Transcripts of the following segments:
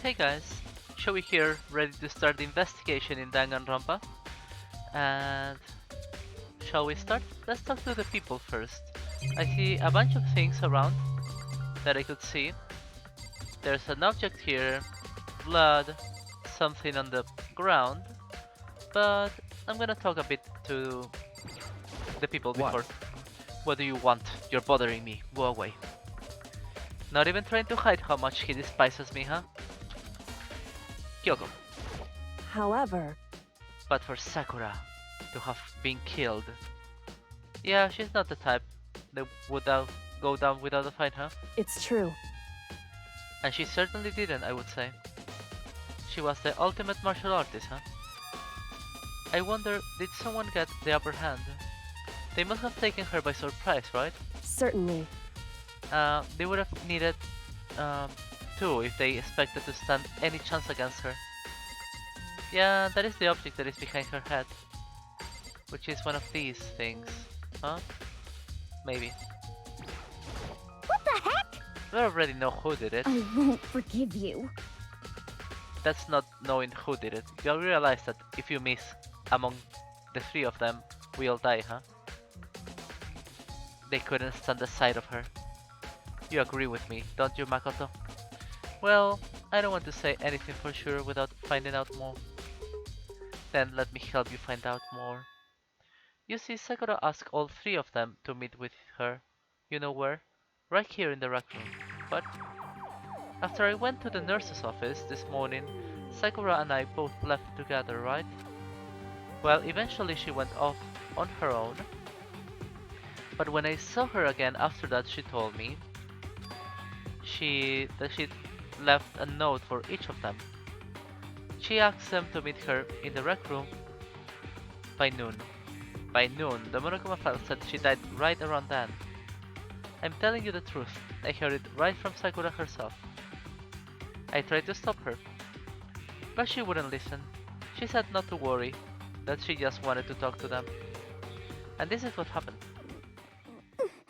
Hey guys, Showy here, ready to start the investigation in Danganronpa. And shall we start? Let's talk to the people first. I see a bunch of things around that I could see. There's an object here, blood, something on the ground, but I'm gonna talk a bit to the people What? before. What do you want? You're bothering me. Go away. Not even trying to hide how much he despises me, huh? Kyoko. However, But for Sakura to have been killed. Yeah, she's not the type that would go down without a fight, huh? it's true. And she certainly didn't, I would say. She was the ultimate martial artist, huh? I wonder, did someone get the upper hand? They must have taken her by surprise, right? Certainly. They would have needed two if they expected to stand any chance against her. Yeah, that is the object that is behind her head. Which is one of these things. Huh? Maybe. What the heck? We already know who did it. I won't forgive you. That's not knowing who did it. You'll realize that if you miss among the three of them, we all die, huh? They couldn't stand the sight of her. You agree with me, don't you, Makoto? Well, I don't want to say anything for sure without finding out more. Then let me help you find out more. You see, Sakura asked all three of them to meet with her. You know where? Right here in the rec room. But after I went to the nurse's office this morning, Sakura and I both left together, right? Well, eventually she went off on her own. But when I saw her again after that, she told me that she left a note for each of them. She asked them to meet her in the rec room by noon. By noon, the Monokuma file said she died right around then. I'm telling you the truth, I heard it right from Sakura herself. I tried to stop her, but she wouldn't listen. She said not to worry, that she just wanted to talk to them. And this is what happened.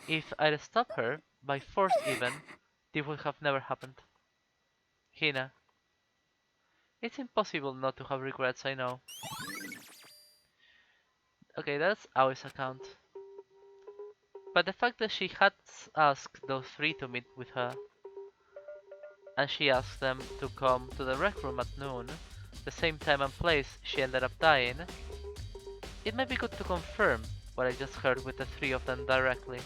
If I'd stopped her, by force even, this would have never happened. Hina. It's impossible not to have regrets, I know. Okay, that's Aoi's account. But the fact that she had asked those three to meet with her, and she asked them to come to the rec room at noon, the same time and place she ended up dying, it might be good to confirm what I just heard with the three of them directly.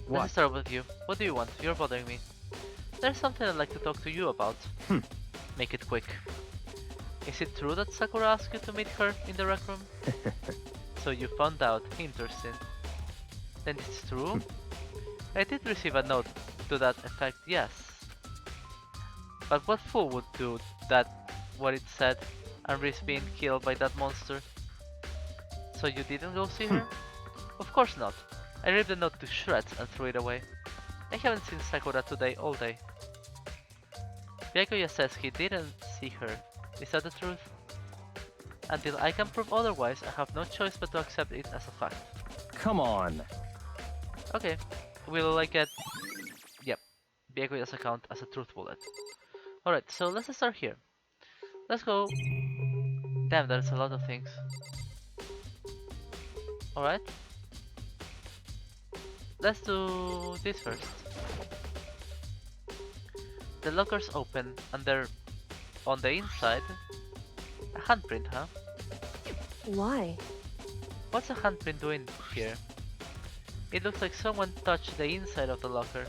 What? Let's start with you. What do you want? You're bothering me. There's something I'd like to talk to you about. Make it quick. Is it true that Sakura asked you to meet her in the rec room? So you found out. Interesting. Then it's true? I did receive a note to that effect, yes. But what fool would do that, what it said, and risk being killed by that monster? So you didn't go see her? Of course not. I ripped the note to shreds and threw it away. I haven't seen Sakura today all day. Byakuya says he didn't see her. Is that the truth? Until I can prove otherwise, I have no choice but to accept it as a fact. Come on. Okay, will I get... Yep, Byakuya's account as a truth bullet. Alright, so let's start here. Let's go... Damn, there's a lot of things. Alright. Let's do this first. The locker's open and there, on the inside, a handprint, huh? Why? What's a handprint doing here? It looks like someone touched the inside of the locker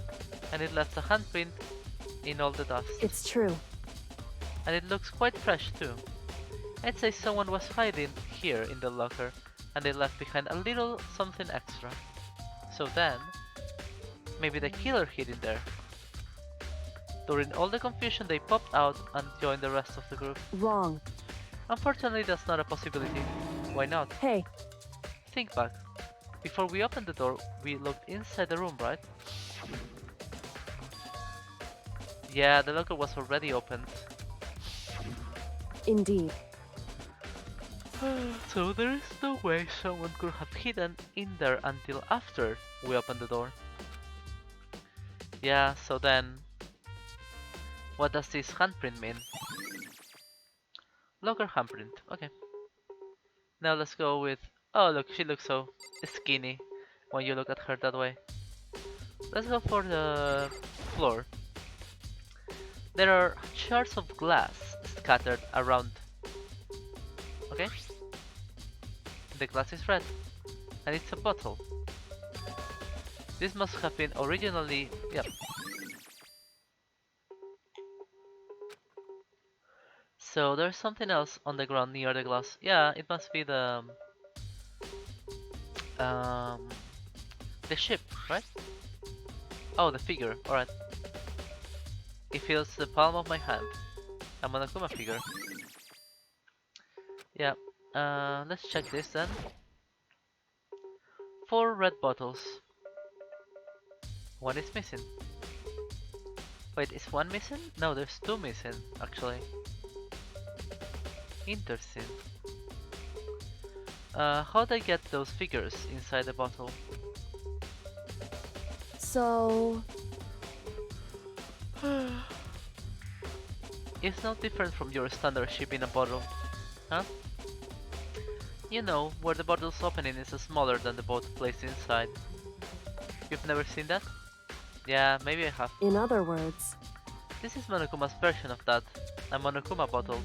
and it left a handprint in all the dust. It's true. And it looks quite fresh too. I'd say someone was hiding here in the locker and they left behind a little something extra. So then, maybe the killer hid in there. During all the confusion they popped out and joined the rest of the group. Wrong. Unfortunately that's not a possibility. Why not? Hey, Think back. Before we opened the door, we looked inside the room, right? Yeah, the locker was already opened. indeed. So there is no way someone could have hidden in there until after we opened the door. Yeah, so then What does this handprint mean? Locker handprint. Okay. Now let's go with... Oh look, she looks so skinny when you look at her that way. Let's go for the floor. There are shards of glass scattered around. Okay? The glass is red, and it's a bottle. This must have been originally... Yep. So there's something else on the ground near the glass. Yeah, it must be um the ship, right? Oh, the figure. Alright. It feels the palm of my hand. A Monokuma figure. Yeah. Let's check this then. 4 red bottles. One is missing. Wait, is one missing? No, there's 2 missing, actually. Interesting. How'd I get those figures inside the bottle? So, It's no different from your standard ship in a bottle, huh? You know, where the bottle's opening is smaller than the boat placed inside. You've never seen that? Yeah, maybe I have. in other words, This is Monokuma's version of that. A Monokuma bottle.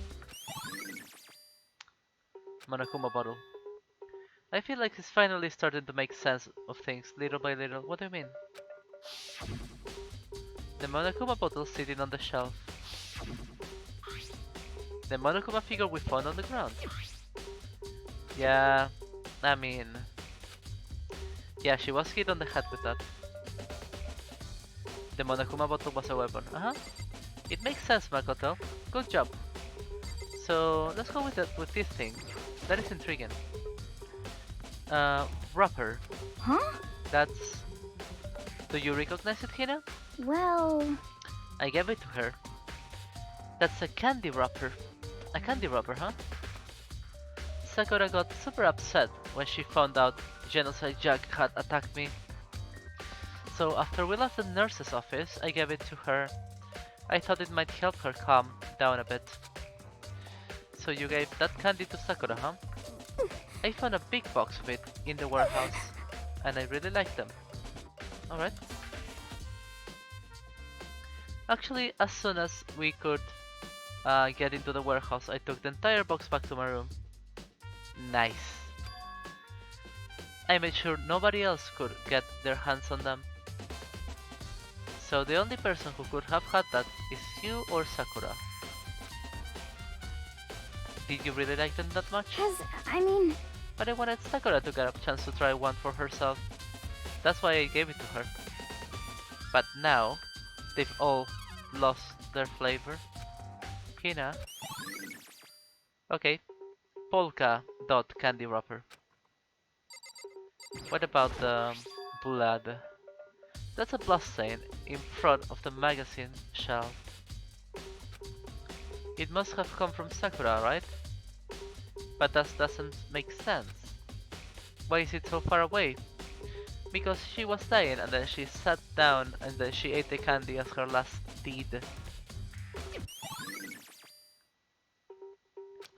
Monokuma bottle. I feel like it's finally starting to make sense of things little by little. What do you mean? The Monokuma bottle sitting on the shelf. The Monokuma figure we found on the ground. Yeah, I mean... Yeah, she was hit on the head with that. The Monokuma bottle was a weapon. It makes sense, Makoto. Good job. So, let's go with this thing. That is intriguing. Wrapper. Huh? That's... Do you recognize it, Hina? Well, I gave it to her. That's a candy wrapper. A candy wrapper, huh? Sakura got super upset when she found out Genocide Jack had attacked me. So after we left the nurse's office, I gave it to her. I thought it might help her calm down a bit. So you gave that candy to Sakura, huh? I found a big box of it in the warehouse, and I really like them. Alright. Actually, as soon as we could get into the warehouse, I took the entire box back to my room. Nice. I made sure nobody else could get their hands on them. So the only person who could have had that is you or Sakura. Did you really like them that much? I mean, But I wanted Sakura to get a chance to try one for herself. That's why I gave it to her. But now, they've all lost their flavor. Hina. Okay. Polka dot candy wrapper. What about the blood? That's a blood stain in front of the magazine shelf. It must have come from Sakura, right? But that doesn't make sense. Why is it so far away? Because she was dying and then she sat down and then she ate the candy as her last deed.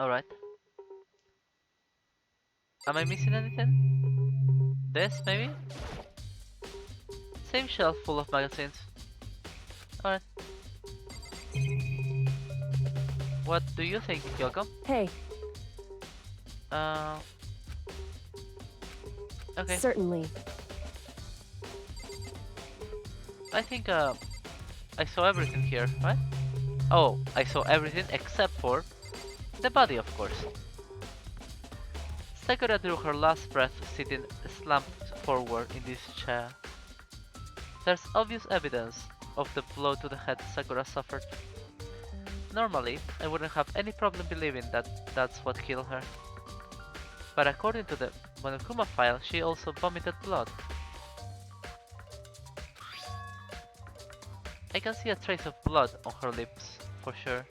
Alright. Am I missing anything? This, maybe? Same shelf full of magazines. Alright. What do you think, Kyoko? hey, Okay. certainly. I think I saw everything here, right? Oh, I saw everything except for the body, of course. Sakura drew her last breath sitting slumped forward in this chair. There's obvious evidence of the blow to the head Sakura suffered. Normally, I wouldn't have any problem believing that that's what killed her. But according to the Monokuma file, she also vomited blood. I can see a trace of blood on her lips, for sure.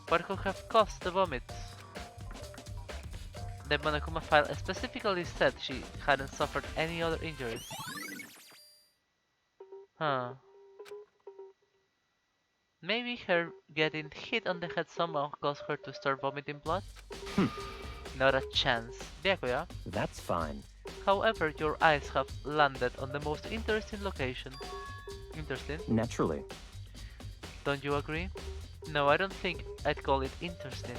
What could have caused the vomits? The Monokuma file specifically said she hadn't suffered any other injuries. Huh. Maybe her getting hit on the head somehow caused her to start vomiting blood? Hmm. Not a chance. Byakuya. That's fine. However, your eyes have landed on the most interesting location. Interesting? Naturally. Don't you agree? No, I don't think I'd call it interesting.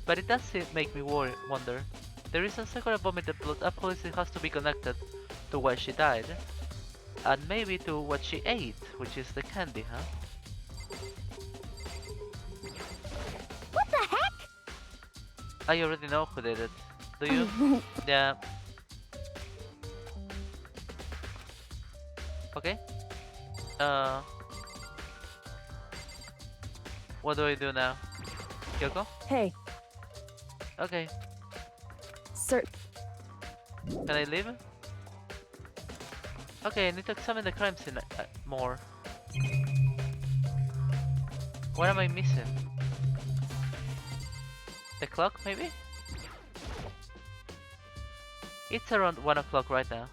But it does make me wonder. The reason Sakura vomited blood obviously has to be connected to why she died. And maybe to what she ate, which is the candy, huh? What the heck? I already know who did it. Do you? Yeah. Okay. Uh. What do I do now? Kyoko? Hey, Okay. sir. Can I leave? Okay, I need to examine the crime scene more. What am I missing? The clock, maybe? It's around 1 o'clock right now.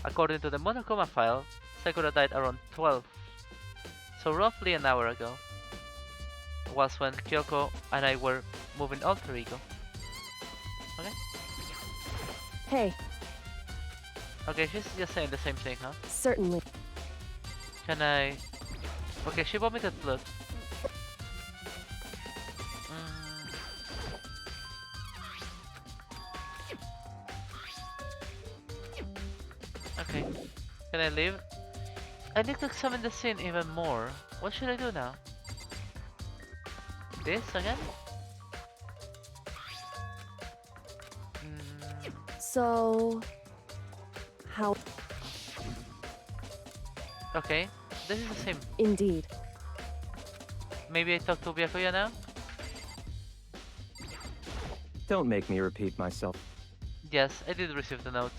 According to the Monokuma file, Sakura died around 12. So roughly an hour ago. Was when Kyoko and I were moving alter ego. Okay? Hey, Okay, she's just saying the same thing, huh? certainly. Can I... Okay, she vomited blood. Okay. Can I leave? I need to examine the scene even more. What should I do now? This again? So, how Okay, this is the same. indeed. Maybe I talk to Byakuya now? Don't make me repeat myself. Yes, I did receive the note.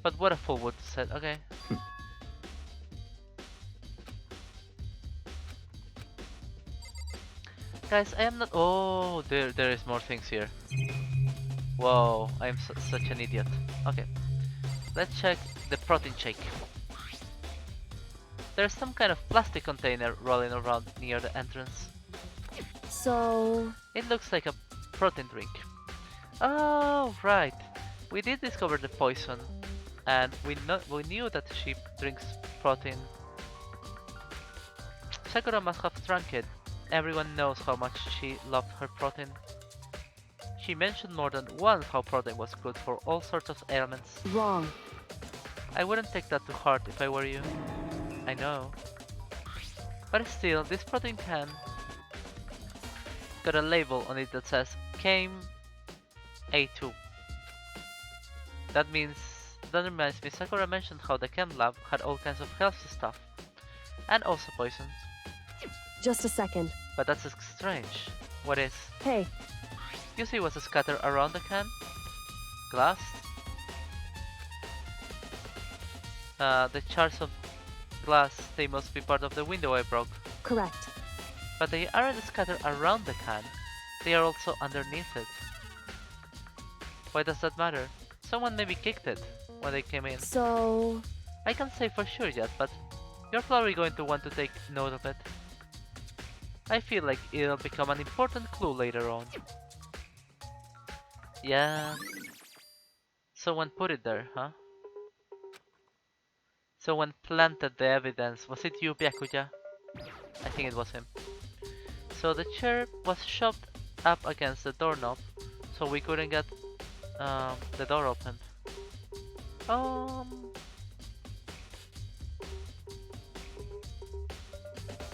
But what a fool would have said, okay. Guys, I am not... Oh, there is more things here. Whoa, I am such an idiot. Okay, let's check the protein shake. There's some kind of plastic container rolling around near the entrance. So, It looks like a protein drink. Oh, right. We did discover the poison, and we knew that she drinks protein. Sakura must have drunk it. Everyone knows how much she loved her protein. She mentioned more than once how protein was good for all sorts of ailments. wrong. I wouldn't take that to heart if I were you. I know. But still, this protein can got a label on it that says Came A2. That reminds me, Sakura mentioned how the chem lab had all kinds of healthy stuff. And also poisons. Just a second. But that's strange. What is? Hey, You see what's scattered around the can? Glass? The shards of glass, they must be part of the window I broke. correct. But they aren't scattered around the can, they are also underneath it. Why does that matter? Someone maybe kicked it when they came in. So, I can't say for sure yet, but you're probably going to want to take note of it. I feel like it'll become an important clue later on. Yeah. Someone put it there, huh? Someone planted the evidence. Was it you, Byakuya? I think it was him. So the chair was shoved up against the doorknob, so we couldn't get the door opened.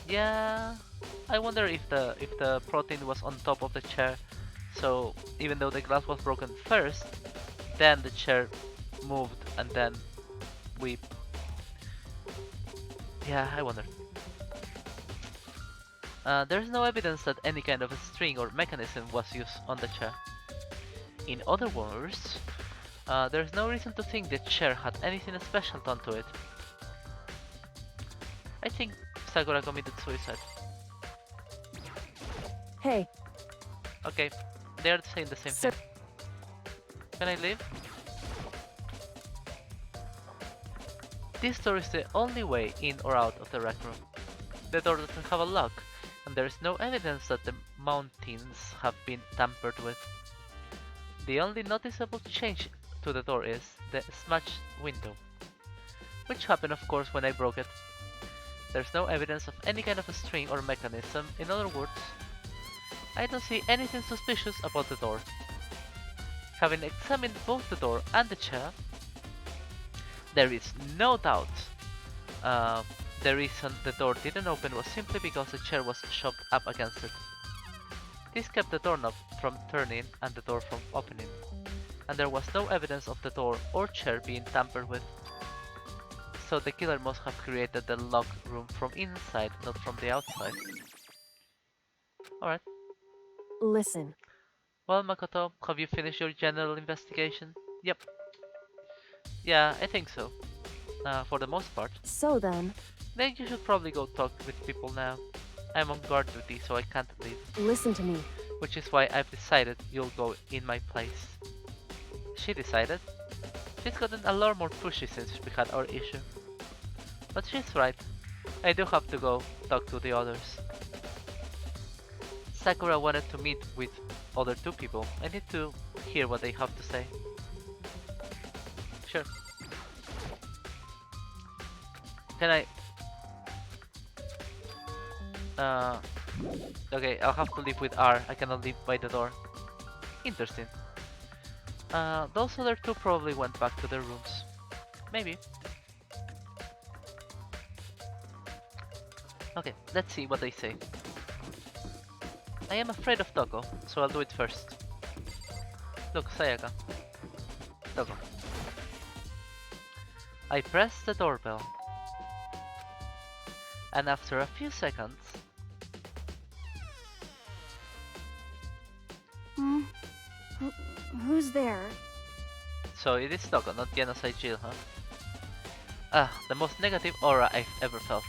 Yeah. I wonder if the protein was on top of the chair, so even though the glass was broken first, then the chair moved and then we... Yeah, I wonder. There's no evidence that any kind of a string or mechanism was used on the chair. In other words, there's no reason to think the chair had anything special done to it. I think Sakura committed suicide. hey, Okay, they're saying the same sir. thing. Can I leave? This door is the only way in or out of the rec room. The door doesn't have a lock, and there is no evidence that the mountings have been tampered with. The only noticeable change to the door is the smashed window, which happened of course when I broke it. There's no evidence of any kind of a string or mechanism. In other words, I don't see anything suspicious about the door. Having examined both the door and the chair, there is no doubt the reason the door didn't open was simply because the chair was shoved up against it. This kept the doorknob from turning and the door from opening, and there was no evidence of the door or chair being tampered with. So the killer must have created the locked room from inside, not from the outside. Alright. Listen, Well, Makoto, have you finished your general investigation? Yep. Yeah, I think so. For the most part. so then, Then you should probably go talk with people now. I'm on guard duty, so I can't leave. listen to me. Which is why I've decided you'll go in my place. She decided. She's gotten a lot more pushy since we had our issue. But she's right. I do have to go talk to the others. Sakura wanted to meet with other two people. I need to hear what they have to say. Sure. Can I... Okay, I'll have to leave with R. I cannot leave by the door. Interesting. Those other two probably went back to their rooms. Maybe. Okay, let's see what they say. I am afraid of Toko, so I'll do it first. Look, Sayaka. Toko. I press the doorbell. And after a few seconds... Who's there? So it is Toko, not Genocide Jill, huh? Ah, the most negative aura I've ever felt.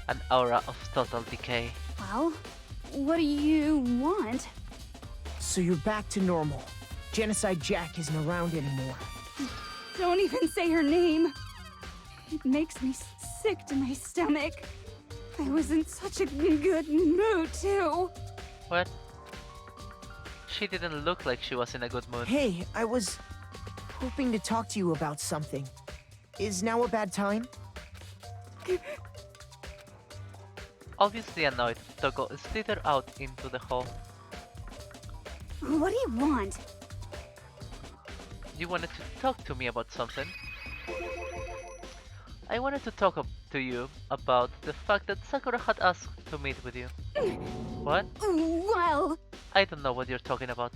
An aura of total decay. Well, what do you want? So you're back to normal. Genocide Jack isn't around anymore. Don't even say her name. It makes me sick to my stomach. I was in such a good mood, too. What? She didn't look like she was in a good mood. Hey, I was hoping to talk to you about something. Is now a bad time? Obviously annoyed, Toko slithered out into the hall. What do you want? You wanted to talk to me about something? I wanted to talk to you about the fact that Sakura had asked to meet with you. What? Well... I don't know what you're talking about.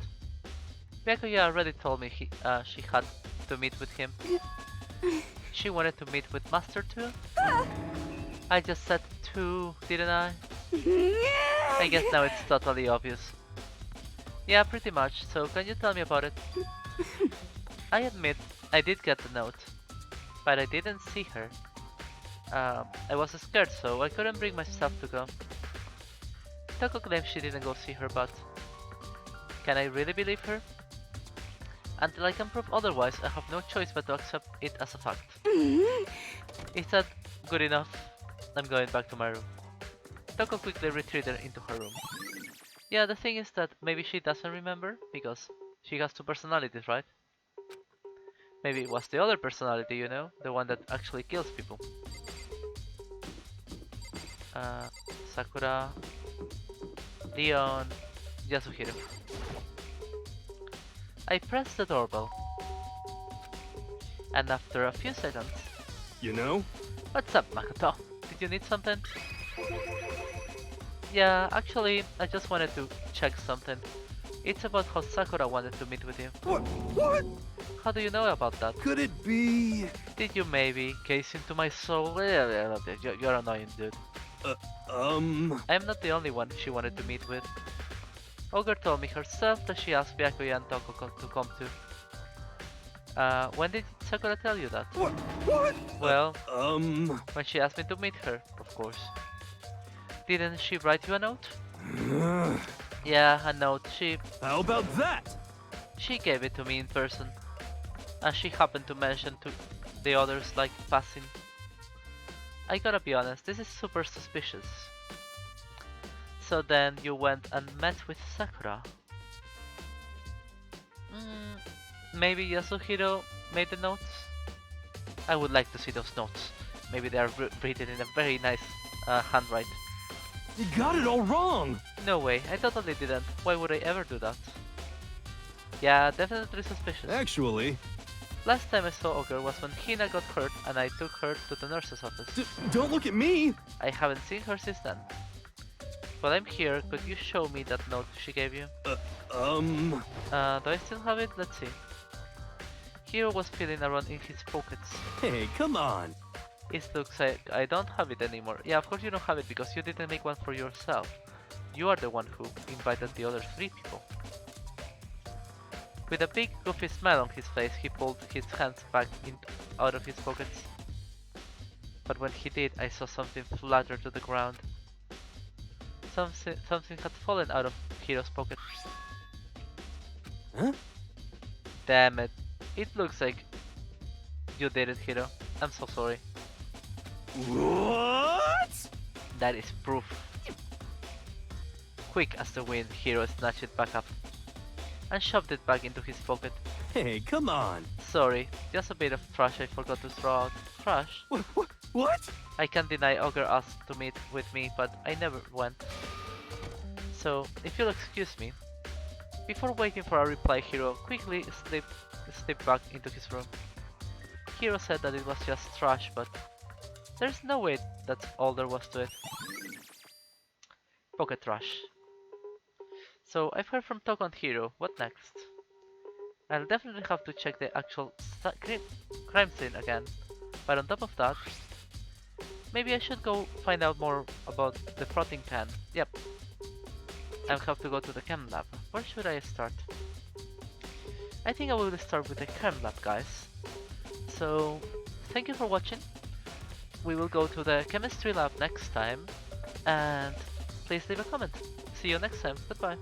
Byakuya already told me she had to meet with him. She wanted to meet with Master too? I just said two, didn't I? I guess now it's totally obvious. Yeah, pretty much, so can you tell me about it? I admit, I did get the note, but I didn't see her. I was scared, so I couldn't bring myself to go. Toko claims she didn't go see her, but... Can I really believe her? Until I can prove otherwise, I have no choice but to accept it as a fact. Is that good enough? I'm going back to my room. Toko quickly retreated into her room. Yeah, the thing is that maybe she doesn't remember, because she has two personalities, right? Maybe it was the other personality, you know? The one that actually kills people. Sakura... Leon... Yasuhiro. I pressed the doorbell. And after a few seconds... You know? What's up, Makoto? Did you need something? Yeah, actually, I just wanted to check something. It's about how Sakura wanted to meet with you. What? How do you know about that? Could it be? Did you maybe gaze into my soul? You're annoying, dude. I'm not the only one she wanted to meet with. Ogre told me herself that she asked Byakuya and Toko to come too. When did Sakura tell you that? What? Well, when she asked me to meet her, of course. Didn't she write you a note? Yeah, a note. How about that? She gave it to me in person. And she happened to mention to the others like passing. I gotta be honest, this is super suspicious. So then you went and met with Sakura. Maybe Yasuhiro made the notes? I would like to see those notes. Maybe they are written in a very nice handwriting. You got it all wrong! No way, I totally didn't. Why would I ever do that? Yeah, definitely suspicious. Actually, Last time I saw Ogre was when Hina got hurt and I took her to the nurse's office. don't look at me! I haven't seen her since then. While I'm here, could you show me that note she gave you? Do I still have it? Let's see. Hiro was feeling around in his pockets. Hey, come on! It looks like I don't have it anymore. Yeah, of course you don't have it because you didn't make one for yourself. You are the one who invited the other 3 people. With a big goofy smile on his face, he pulled his hands back out of his pockets. But when he did, I saw something flutter to the ground. Something had fallen out of Hiro's pocket. Huh? Damn it. It looks like you did it, Hiro. I'm so sorry. What? That is proof. Quick as the wind, Hiro snatched it back up and shoved it back into his pocket. Hey, come on! Sorry, just a bit of trash I forgot to throw out. Trash? What? I can't deny Ogre asked to meet with me, but I never went. So, if you'll excuse me, before waiting for a reply, Hiro quickly slipped back into his room. Hiro said that it was just trash, but there's no way that's all there was to it. Pocket trash. So, I've heard from Toko and Hiro. What next? I'll definitely have to check the actual crime scene again. But on top of that, maybe I should go find out more about the protein can. Yep. I'll have to go to the chem lab. Where should I start? I think I will start with the chem lab, guys. So, thank you for watching. We will go to the chemistry lab next time. And please leave a comment. See you next time. Goodbye.